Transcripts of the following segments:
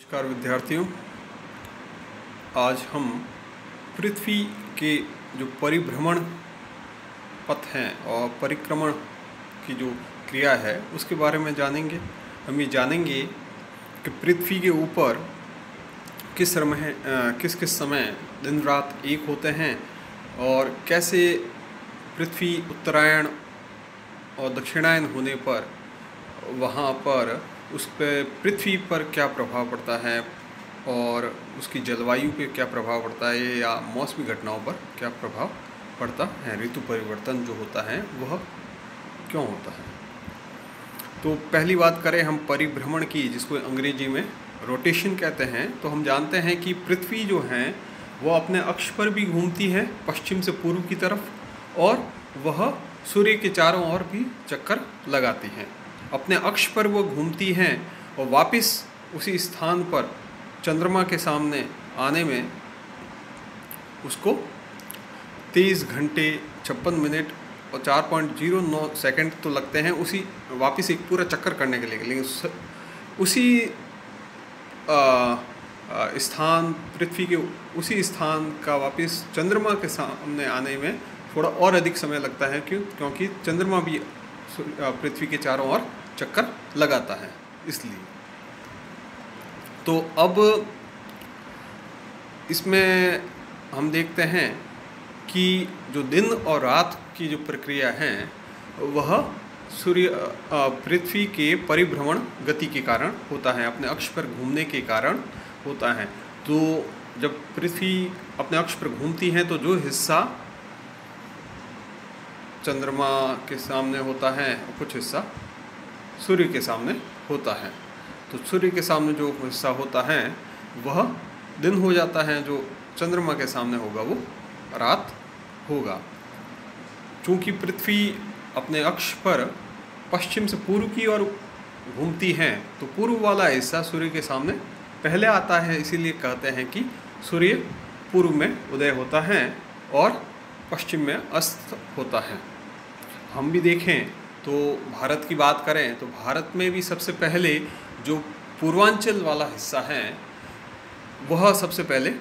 नमस्कार विद्यार्थियों, आज हम पृथ्वी के जो परिभ्रमण पथ हैं और परिक्रमण की जो क्रिया है उसके बारे में जानेंगे। हम ये जानेंगे कि पृथ्वी के ऊपर किस किस समय दिन रात एक होते हैं और कैसे पृथ्वी उत्तरायण और दक्षिणायन होने पर वहाँ पर उस पर पृथ्वी पर क्या प्रभाव पड़ता है और उसकी जलवायु पे क्या प्रभाव पड़ता है या मौसमी घटनाओं पर क्या प्रभाव पड़ता है, ऋतु परिवर्तन जो होता है वह क्यों होता है। तो पहली बात करें हम परिभ्रमण की, जिसको अंग्रेजी में रोटेशन कहते हैं। तो हम जानते हैं कि पृथ्वी जो है वह अपने अक्ष पर भी घूमती है पश्चिम से पूर्व की तरफ, और वह सूर्य के चारों ओर भी चक्कर लगाती है। अपने अक्ष पर वो घूमती हैं और वापस उसी स्थान पर चंद्रमा के सामने आने में उसको 23 घंटे 56 मिनट और 4.09 सेकंड तो लगते हैं उसी वापस एक पूरा चक्कर करने के लिए। लेकिन उसी स्थान पृथ्वी के उसी स्थान का वापस चंद्रमा के सामने आने में थोड़ा और अधिक समय लगता है। क्योंकि चंद्रमा भी पृथ्वी के चारों ओर चक्कर लगाता है, इसलिए। तो अब इसमें हम देखते हैं कि जो दिन और रात की जो प्रक्रिया है वह पृथ्वी के परिभ्रमण गति के कारण होता है, अपने अक्ष पर घूमने के कारण होता है। तो जब पृथ्वी अपने अक्ष पर घूमती है तो जो हिस्सा चंद्रमा के सामने होता है और कुछ हिस्सा सूर्य के सामने होता है। तो सूर्य के सामने जो हिस्सा होता है वह दिन हो जाता है, जो चंद्रमा के सामने होगा वो रात होगा। चूँकि पृथ्वी अपने अक्ष पर पश्चिम से पूर्व की ओर घूमती है तो पूर्व वाला हिस्सा सूर्य के सामने पहले आता है, इसीलिए कहते हैं कि सूर्य पूर्व में उदय होता है और पश्चिम में अस्त होता है। हम भी देखें तो भारत की बात करें तो भारत में भी सबसे पहले जो पूर्वांचल वाला हिस्सा है वह सबसे पहले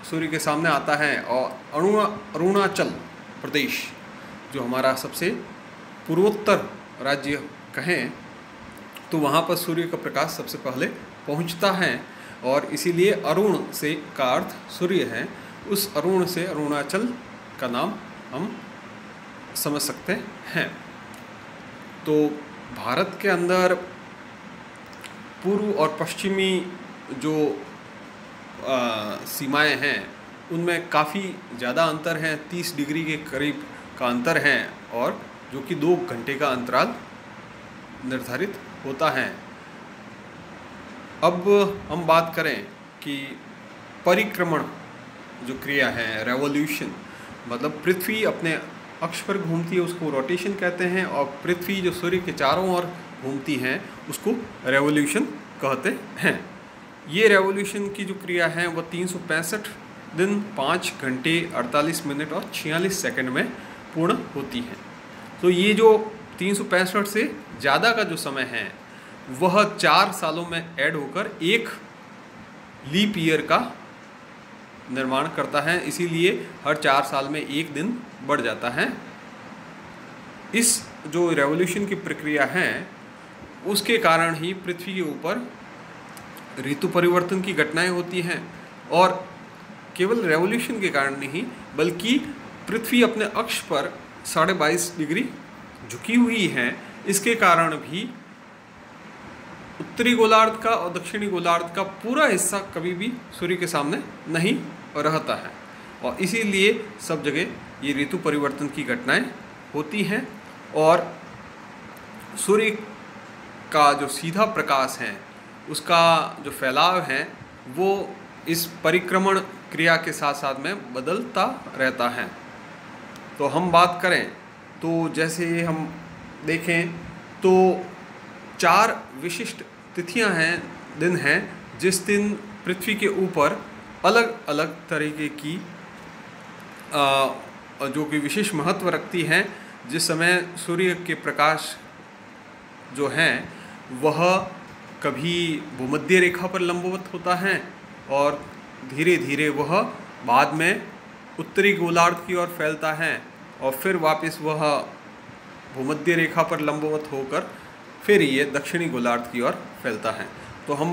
सूर्य के सामने आता है, और अरुणाचल प्रदेश जो हमारा सबसे पूर्वोत्तर राज्य कहें तो वहाँ पर सूर्य का प्रकाश सबसे पहले पहुँचता है, और इसीलिए अरुण से का अर्थ सूर्य है। उस अरुण से अरुणाचल का नाम हम समझ सकते हैं। तो भारत के अंदर पूर्व और पश्चिमी जो सीमाएं हैं उनमें काफ़ी ज़्यादा अंतर है, 30 डिग्री के करीब का अंतर है, और जो कि 2 घंटे का अंतराल निर्धारित होता है। अब हम बात करें कि परिक्रमण जो क्रिया है, रेवोल्यूशन, मतलब पृथ्वी अपने अक्ष पर घूमती है उसको रोटेशन कहते हैं, और पृथ्वी जो सूर्य के चारों ओर घूमती हैं उसको रेवोल्यूशन कहते हैं। ये रेवोल्यूशन की जो क्रिया है वह 365 दिन 5 घंटे 48 मिनट और 46 सेकंड में पूर्ण होती है। तो ये जो 365 से ज़्यादा का जो समय है वह 4 सालों में ऐड होकर एक लीप ईयर का निर्माण करता है, इसीलिए हर 4 साल में एक दिन बढ़ जाता है। इस जो रेवोल्यूशन की प्रक्रिया है उसके कारण ही पृथ्वी के ऊपर ऋतु परिवर्तन की घटनाएं होती हैं, और केवल रेवोल्यूशन के कारण नहीं बल्कि पृथ्वी अपने अक्ष पर 22.5 डिग्री झुकी हुई है, इसके कारण भी उत्तरी गोलार्ध का और दक्षिणी गोलार्ध का पूरा हिस्सा कभी भी सूर्य के सामने नहीं रहता है, और इसीलिए सब जगह ये ऋतु परिवर्तन की घटनाएं होती हैं। और सूर्य का जो सीधा प्रकाश है उसका जो फैलाव है वो इस परिक्रमण क्रिया के साथ साथ में बदलता रहता है। तो हम बात करें तो जैसे हम देखें तो 4 विशिष्ट तिथियां हैं, दिन हैं, जिस दिन पृथ्वी के ऊपर अलग अलग तरीके की जो कि विशेष महत्व रखती हैं, जिस समय सूर्य के प्रकाश जो हैं वह कभी भूमध्य रेखा पर लंबवत होता है और धीरे धीरे वह बाद में उत्तरी गोलार्ध की ओर फैलता है और फिर वापस वह भूमध्य रेखा पर लंबवत होकर फिर ये दक्षिणी गोलार्ध की ओर फैलता है। तो हम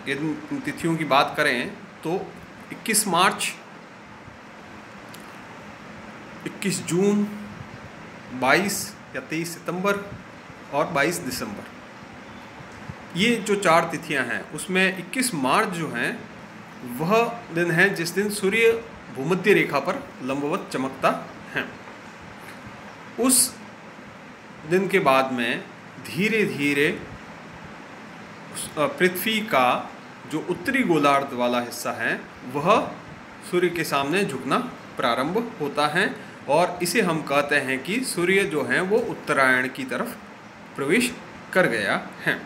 इन तिथियों की बात करें तो 21 मार्च, 21 जून, 22 या 23 सितंबर और 22 दिसंबर, ये जो 4 तिथियां हैं उसमें 21 मार्च जो हैं वह दिन है जिस दिन सूर्य भूमध्य रेखा पर लंबवत चमकता है। उस दिन के बाद में धीरे धीरे पृथ्वी का जो उत्तरी गोलार्ध वाला हिस्सा है वह सूर्य के सामने झुकना प्रारंभ होता है और इसे हम कहते हैं कि सूर्य जो है वो उत्तरायण की तरफ प्रवेश कर गया है।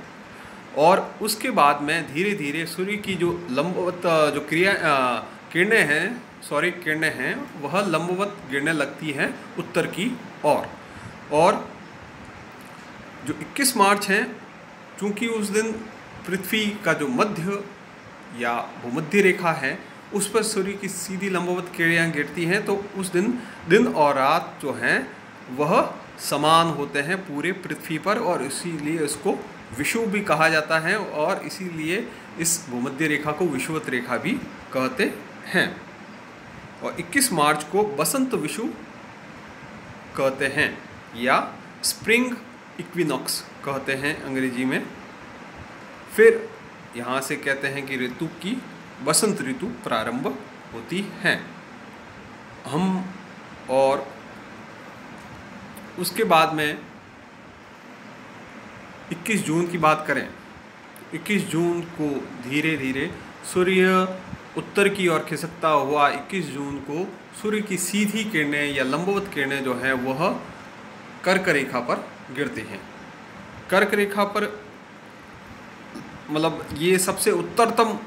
और उसके बाद में धीरे धीरे सूर्य की जो लंबवत जो किरणें हैं वह लंबवत गिरने लगती हैं उत्तर की ओर। और जो 21 मार्च है, चूँकि उस दिन पृथ्वी का जो मध्य या भूमध्य रेखा है उस पर सूर्य की सीधी लंबवत किरणें गिरती हैं, तो उस दिन और रात जो हैं वह समान होते हैं पूरे पृथ्वी पर और इसीलिए इसको विषुव भी कहा जाता है और इसीलिए इस भूमध्य रेखा को विषुवत रेखा भी कहते हैं। और 21 मार्च को बसंत विषुव कहते हैं या स्प्रिंग इक्विनॉक्स कहते हैं अंग्रेजी में। फिर यहाँ से कहते हैं कि ऋतु की बसंत ऋतु प्रारंभ होती है। हम और उसके बाद में 21 जून की बात करें, 21 जून को धीरे धीरे सूर्य उत्तर की ओर खिसकता हुआ 21 जून को सूर्य की सीधी किरणें या लंबवत किरणें जो हैं वह कर्क रेखा पर गिरती हैं। कर्क रेखा पर मतलब ये सबसे उत्तरतम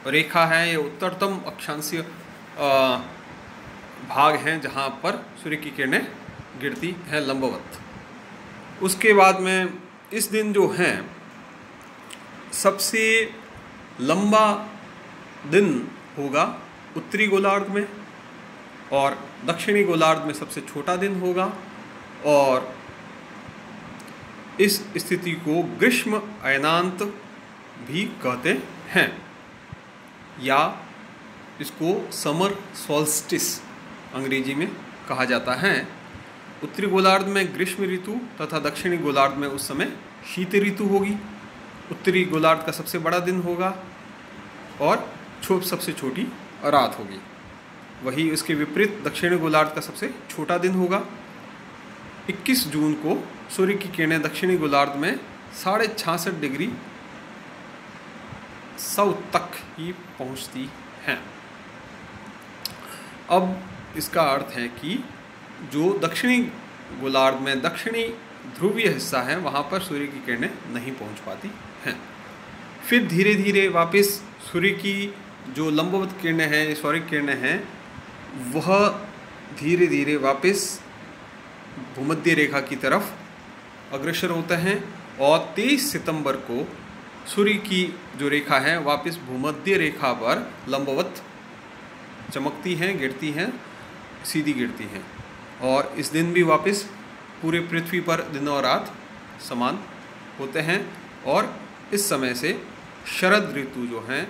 रेखा है, ये उत्तरतम अक्षांशीय भाग हैं जहाँ पर सूर्य की किरणें गिरती हैं लंबवत। उसके बाद में इस दिन जो है सबसे लंबा दिन होगा उत्तरी गोलार्ध में और दक्षिणी गोलार्ध में सबसे छोटा दिन होगा। और इस स्थिति को ग्रीष्म अयनांत भी कहते हैं या इसको समर सॉल्स्टिस अंग्रेजी में कहा जाता है। उत्तरी गोलार्ध में ग्रीष्म ऋतु तथा दक्षिणी गोलार्ध में उस समय शीत ऋतु होगी। उत्तरी गोलार्ध का सबसे बड़ा दिन होगा और सबसे छोटी रात होगी। वही उसके विपरीत दक्षिणी गोलार्ध का सबसे छोटा दिन होगा। 21 जून को सूर्य की किरणें दक्षिणी गोलार्ध में 66.5 डिग्री साउथ तक ही पहुंचती हैं। अब इसका अर्थ है कि जो दक्षिणी गोलार्ध में दक्षिणी ध्रुवीय हिस्सा है वहाँ पर सूर्य की किरणें नहीं पहुँच पाती हैं। फिर धीरे धीरे वापस सूर्य की जो लंबवत किरणें हैं, सौर्य किरणें हैं, वह धीरे धीरे वापस भूमध्य रेखा की तरफ अग्रसर होते हैं और 23 सितंबर को सूर्य की जो रेखा है वापस भूमध्य रेखा पर लंबवत चमकती हैं, गिरती हैं, सीधी गिरती हैं। और इस दिन भी वापस पूरे पृथ्वी पर दिन और रात समान होते हैं और इस समय से शरद ऋतु जो है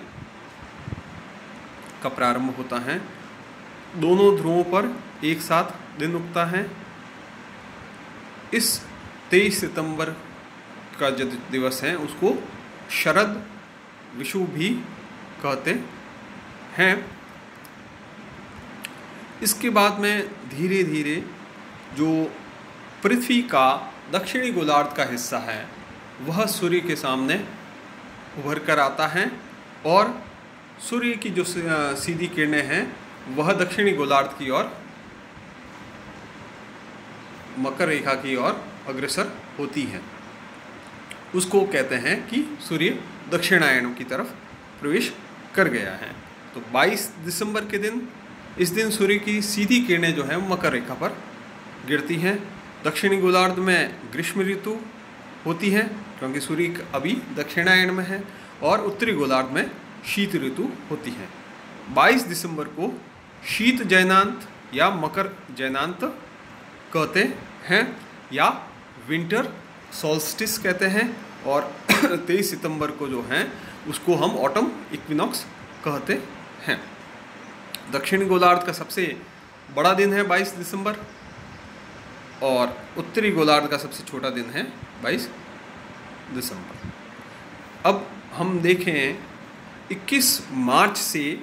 का प्रारंभ होता है। दोनों ध्रुवों पर एक साथ दिन उगता है। इस 23 सितंबर का जो दिवस है उसको शरद विषुव भी कहते हैं। इसके बाद में धीरे धीरे जो पृथ्वी का दक्षिणी गोलार्ध का हिस्सा है वह सूर्य के सामने उभर कर आता है और सूर्य की जो सीधी किरणें हैं वह दक्षिणी गोलार्ध की ओर मकर रेखा की ओर अग्रसर होती है। उसको कहते हैं कि सूर्य दक्षिणायन की तरफ प्रवेश कर गया है। तो 22 दिसंबर के दिन, इस दिन सूर्य की सीधी किरणें जो हैं मकर रेखा पर गिरती हैं। दक्षिणी गोलार्ध में ग्रीष्म ऋतु होती है क्योंकि सूर्य अभी दक्षिणायन में है और उत्तरी गोलार्ध में शीत ऋतु होती है। 22 दिसंबर को शीत जयनांत या मकर जयनांत कहते हैं या विंटर सोल्स्टिस कहते हैं, और 23 सितंबर को जो है उसको हम ऑटम इक्विनॉक्स कहते हैं। दक्षिणी गोलार्ध का सबसे बड़ा दिन है 22 दिसंबर और उत्तरी गोलार्ध का सबसे छोटा दिन है 22 दिसंबर। अब हम देखें 21 मार्च से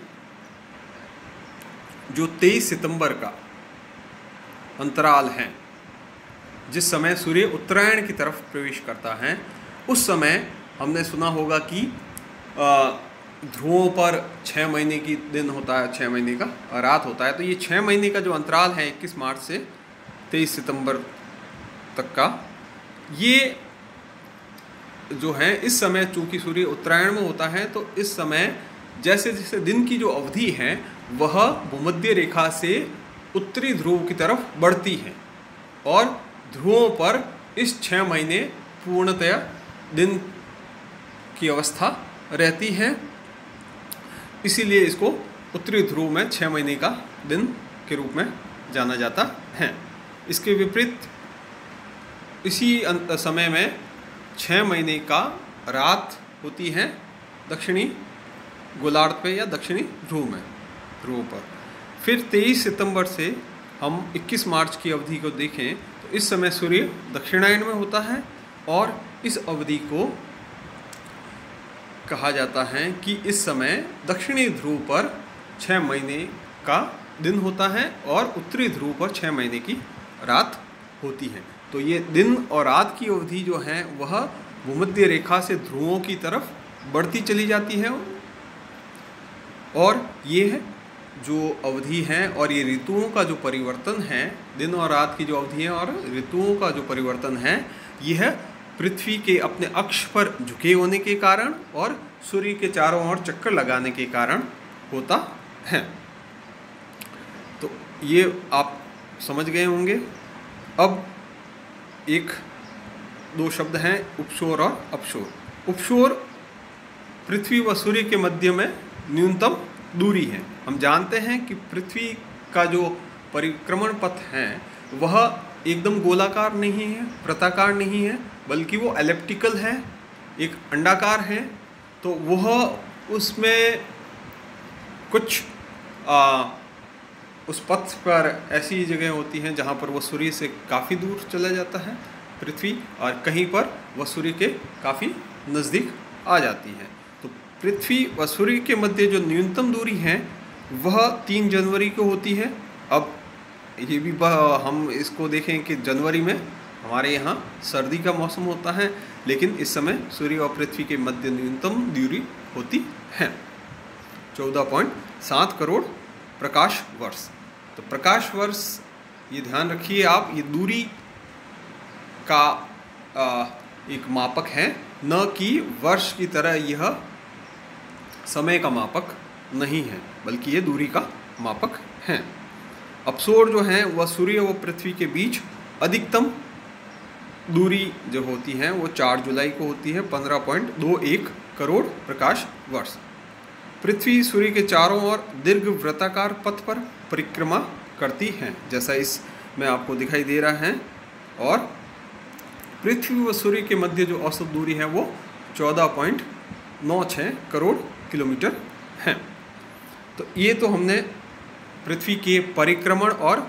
जो 23 सितंबर का अंतराल है, जिस समय सूर्य उत्तरायण की तरफ प्रवेश करता है, उस समय हमने सुना होगा कि ध्रुवों पर 6 महीने की दिन होता है, 6 महीने का रात होता है। तो ये 6 महीने का जो अंतराल है 21 मार्च से 23 सितंबर तक का, ये जो है इस समय चूँकि सूर्य उत्तरायण में होता है, तो इस समय जैसे जैसे दिन की जो अवधि है वह भूमध्य रेखा से उत्तरी ध्रुव की तरफ बढ़ती है और ध्रुवों पर इस 6 महीने पूर्णतया दिन की अवस्था रहती है। इसीलिए इसको उत्तरी ध्रुव में 6 महीने का दिन के रूप में जाना जाता है। इसके विपरीत इसी समय में 6 महीने का रात होती है दक्षिणी गोलार्ध पे या दक्षिणी ध्रुव पर। फिर 23 सितंबर से हम 21 मार्च की अवधि को देखें तो इस समय सूर्य दक्षिणायन में होता है और इस अवधि को कहा जाता है कि इस समय दक्षिणी ध्रुव पर 6 महीने का दिन होता है और उत्तरी ध्रुव पर 6 महीने की रात होती है। तो ये दिन और रात की अवधि जो है वह भूमध्य रेखा से ध्रुवों की तरफ बढ़ती चली जाती है और ये है जो अवधि है। और ये ऋतुओं का जो परिवर्तन है, दिन और रात की जो अवधि है और ऋतुओं का जो परिवर्तन है, यह पृथ्वी के अपने अक्ष पर झुके होने के कारण और सूर्य के चारों ओर चक्कर लगाने के कारण होता है। तो ये आप समझ गए होंगे। अब एक दो शब्द हैं उपशोर और अपशोर। उपशोर पृथ्वी व सूर्य के मध्य में न्यूनतम दूरी है। हम जानते हैं कि पृथ्वी का जो परिक्रमण पथ है वह एकदम गोलाकार नहीं है, वृत्ताकार नहीं है, बल्कि वो एलिप्टिकल है, एक अंडाकार है। तो वह उसमें कुछ उस पथ पर ऐसी जगह होती हैं जहाँ पर वह सूर्य से काफ़ी दूर चला जाता है पृथ्वी, और कहीं पर वह सूर्य के काफ़ी नज़दीक आ जाती है। तो पृथ्वी व सूर्य के मध्य जो न्यूनतम दूरी है वह 3 जनवरी को होती है। अब ये भी हम इसको देखें कि जनवरी में हमारे यहाँ सर्दी का मौसम होता है, लेकिन इस समय सूर्य और पृथ्वी के मध्य न्यूनतम दूरी होती है 14.7 करोड़ प्रकाश वर्ष। तो प्रकाश वर्ष ये ध्यान रखिए आप, ये दूरी का एक मापक है, न कि वर्ष की तरह यह समय का मापक नहीं है, बल्कि ये दूरी का मापक है। अपसोर जो है वह सूर्य व पृथ्वी के बीच अधिकतम दूरी जो होती है वो 4 जुलाई को होती है 15.21 करोड़ प्रकाश वर्ष। पृथ्वी सूर्य के चारों ओर दीर्घ वृत्ताकार पथ पर परिक्रमा करती है, जैसा इसमें आपको दिखाई दे रहा है। और पृथ्वी व सूर्य के मध्य जो औसत दूरी है वो 14.96 करोड़ किलोमीटर है। तो ये तो हमने पृथ्वी के परिक्रमण और